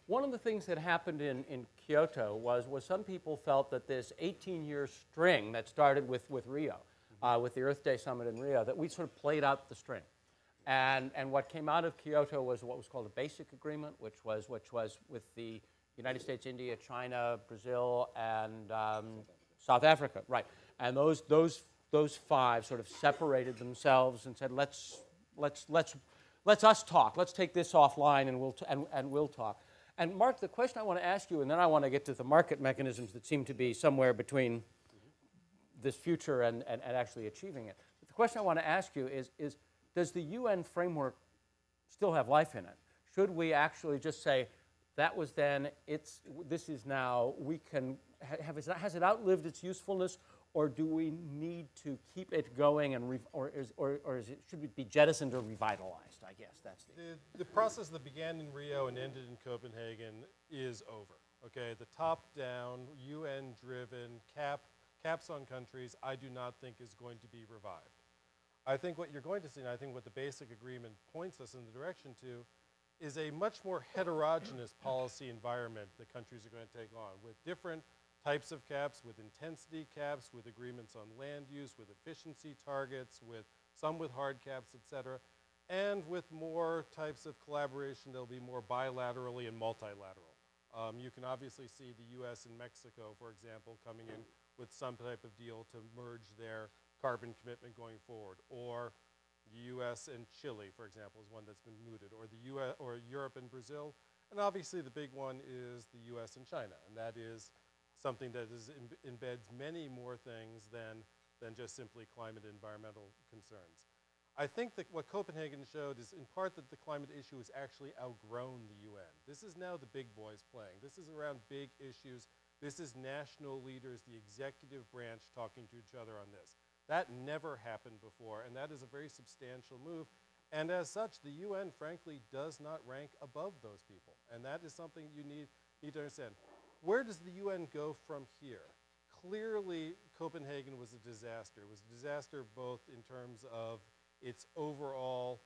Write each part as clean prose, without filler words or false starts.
one of the things that happened in Kyoto was some people felt that this 18-year string that started with Rio, with the Earth Day Summit in Rio, that we sort of played out the string. And what came out of Kyoto was what was called a basic agreement, which was with the United States, India, China, Brazil, and South Africa, right? And those five sort of separated themselves and said, let's us talk. Let's take this offline, and we'll talk. And Mark, the question I want to ask you, and then I want to get to the market mechanisms that seem to be somewhere between this future and actually achieving it. But the question I want to ask you is does the UN framework still have life in it? Should we actually just say, that was then, this is now, we can, has it outlived its usefulness, or do we need to keep it going, and should it be jettisoned or revitalized? I guess that's the process that began in Rio and ended in Copenhagen is over. Okay, the top-down, UN-driven caps on countries, I do not think is going to be revived. I think what you're going to see, and I think what the basic agreement points us in the direction to, is a much more heterogeneous policy environment that countries are going to take on, with different types of caps, with intensity caps, with agreements on land use, with efficiency targets, with some with hard caps, et cetera, and with more types of collaboration that'll be more bilaterally and multilateral. You can obviously see the US and Mexico, for example, coming in with some type of deal to merge their carbon commitment going forward, or the US and Chile, for example, is one that's been mooted, or the US, or Europe and Brazil, and obviously the big one is the US and China, and that is something that embeds many more things than just simply climate and environmental concerns. I think that what Copenhagen showed is in part that the climate issue has actually outgrown the UN. This is now the big boys playing. This is around big issues. This is national leaders, the executive branch, talking to each other on this. That never happened before, and that is a very substantial move. And as such, the UN, frankly, does not rank above those people. And that is something you need to understand. Where does the UN go from here? Clearly, Copenhagen was a disaster. It was a disaster both in terms of its overall,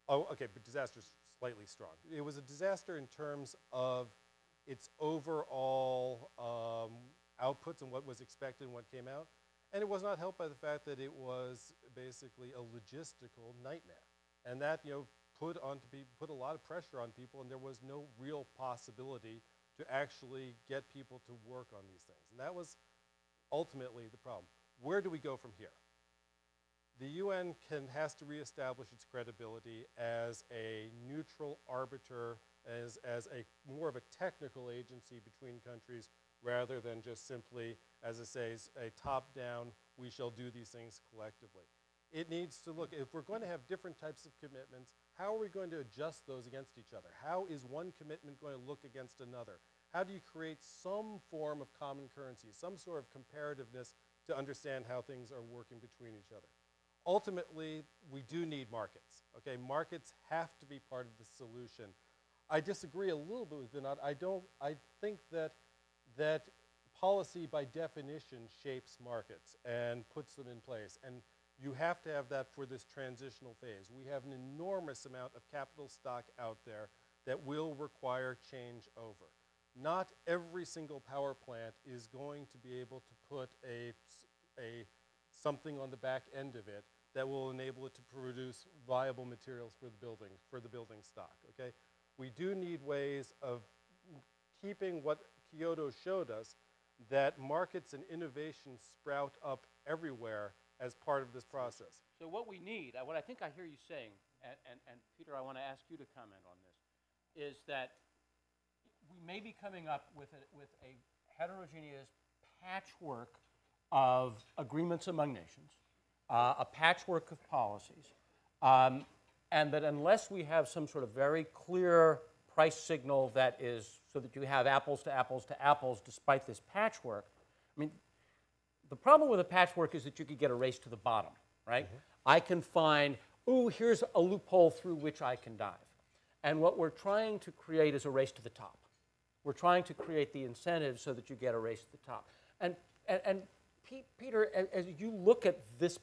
but disaster's slightly strong. It was a disaster in terms of its overall outputs and what was expected and what came out. And it was not helped by the fact that it was basically a logistical nightmare. And that, put a lot of pressure on people, and there was no real possibility to actually get people to work on these things. And that was ultimately the problem. Where do we go from here? The UN has to reestablish its credibility as a neutral arbiter, as a more of a technical agency between countries, rather than just simply, as it says, a top-down, we shall do these things collectively. It needs to look, if we're going to have different types of commitments, how are we going to adjust those against each other? How is one commitment going to look against another? How do you create some form of common currency, some sort of comparativeness to understand how things are working between each other? Ultimately, we do need markets, okay? Markets have to be part of the solution. I disagree a little bit with Vinod. I think that policy by definition shapes markets and puts them in place. And you have to have that for this transitional phase. We have an enormous amount of capital stock out there that will require change over. Not every single power plant is going to be able to put something on the back end of it that will enable it to produce viable materials for the building stock, okay? We do need ways of keeping what Kyoto showed us, that markets and innovation sprout up everywhere as part of this process. So what we need, what I think I hear you saying, and Peter, I want to ask you to comment on this, is that we may be coming up with a heterogeneous patchwork of agreements among nations, a patchwork of policies, and that unless we have some sort of very clear price signal that is so that you have apples to apples to apples despite this patchwork, I mean, the problem with a patchwork is that you could get a race to the bottom, right? Mm-hmm. I can find, ooh, here's a loophole through which I can dive. And what we're trying to create is a race to the top. We're trying to create the incentives so that you get a race to the top. And Peter, as you look at this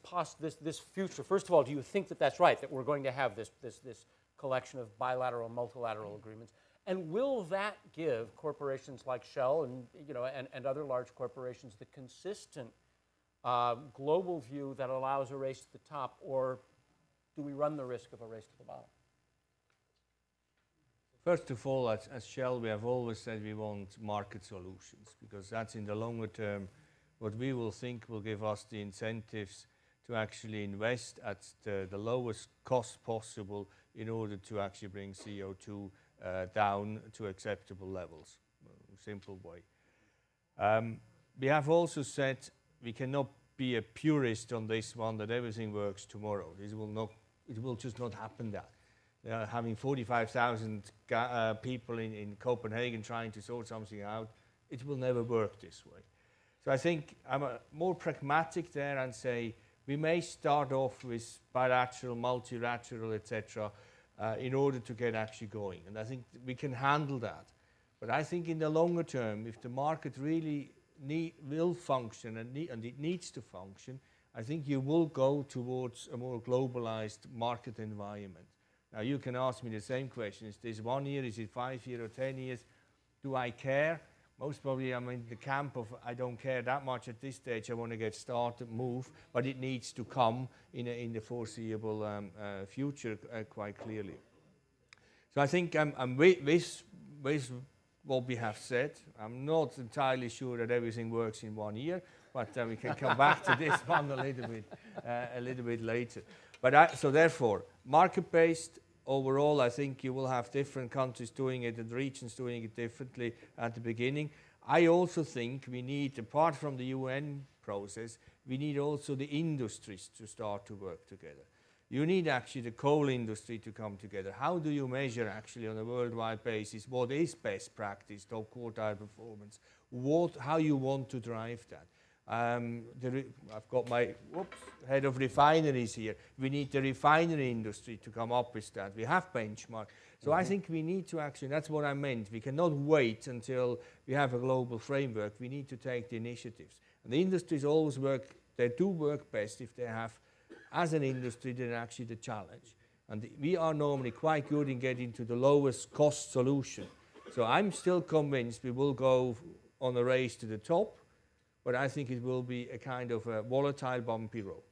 future, first of all, do you think that that's right, that we're going to have this collection of bilateral, multilateral agreements? And will that give corporations like Shell and other large corporations the consistent global view that allows a race to the top, or do we run the risk of a race to the bottom? First of all, as Shell, we have always said we want market solutions, because that's in the longer term what we will think will give us the incentives to actually invest at the lowest cost possible in order to actually bring CO2 down to acceptable levels. Simple way. We have also said we cannot be a purist on this one, that everything works tomorrow. It will just not happen that. Having 45,000 people in Copenhagen trying to sort something out, it will never work this way. So I think I'm more pragmatic there and say we may start off with bilateral, multilateral, etc., in order to get actually going. And I think we can handle that. But I think in the longer term, if the market really will function and it needs to function, I think you will go towards a more globalized market environment. Now you can ask me the same question, is this 1 year, is it 5 years or 10 years? Do I care? Most probably I'm in the camp of I don't care that much at this stage, I want to get started, move, but it needs to come in the foreseeable future quite clearly. So I think I'm with what we have said. I'm not entirely sure that everything works in 1 year, but we can come back to this one a little bit later. But so therefore, market-based overall, I think you will have different countries doing it and regions doing it differently at the beginning. I also think we need, apart from the UN process, we need also the industries to start to work together. You need actually the coal industry to come together. How do you measure actually on a worldwide basis what is best practice, top quartile performance, how you want to drive that? I've got my head of refineries here. We need the refinery industry to come up with that. We have benchmark. So I think we need to actually, that's what I meant. We cannot wait until we have a global framework. We need to take the initiatives. And the industries always work, they do work best if they have, as an industry, then actually the challenge. And we are normally quite good in getting to the lowest cost solution. So I'm still convinced we will go on a race to the top, but I think it will be a kind of a volatile, bumpy road.